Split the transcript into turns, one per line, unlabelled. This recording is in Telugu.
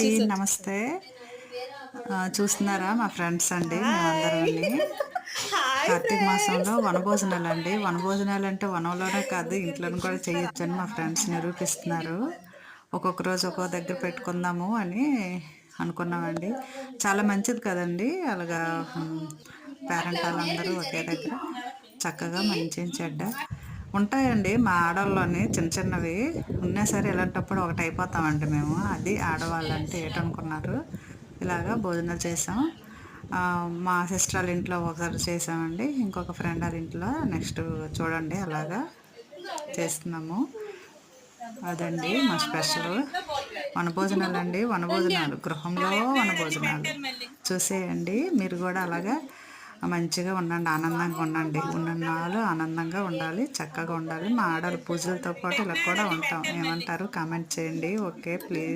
అండి నమస్తే. చూస్తున్నారా మా ఫ్రెండ్స్ అండి మేమందరమని.
హాయ్
కార్తీక మాసంలో
ఫ్రెండ్స్.
వనభోజనాలండి. వనభోజనాలంటే వనంలోనే కాదు ఇంట్లోనే కూడా చేయొచ్చని మా ఫ్రెండ్స్ నిరూపిస్తున్నారు. ఒక్కొక్క రోజు ఒక్కో దగ్గర పెట్టుకుందాము అని అనుకున్నామండి. చాలా మంచిది కదండీ! అలాగా పేరెంటాళ్ళందరూ ఒకే దగ్గర చక్కగా మంచి చెడ్డ ఉంటాయండి. మా ఆడోళ్ళలోని చిన్న చిన్నవి ఉన్నా సరే ఇలాంటప్పుడు ఒకటి అయిపోతామండి మేము. అది ఆడవాళ్ళంటే ఏటనుకున్నారు. ఇలాగా భోజనాలు చేసాం. మా సిస్టర్ వాళ్ళ ఇంట్లో ఒకరు చేసామండి. ఇంకొక ఫ్రెండ్ వాళ్ళ ఇంట్లో నెక్స్ట్ చూడండి అలాగా చేస్తున్నాము. అదండి మా స్పెషల్ వనభోజనాలండి. వనభోజనాలు గృహంలో వనభోజనాలు చూసేయండి. మీరు కూడా అలాగా మంచిగా ఉండండి, ఆనందంగా ఉండండి. ఉన్నన్నాళ్ళు ఆనందంగా ఉండాలి, చక్కగా ఉండాలి. మా ఆడవాళ్ళ పూజలతో పాటు ఇలా కూడా ఉంటాం. ఏమంటారు కామెంట్ చేయండి. Okay please.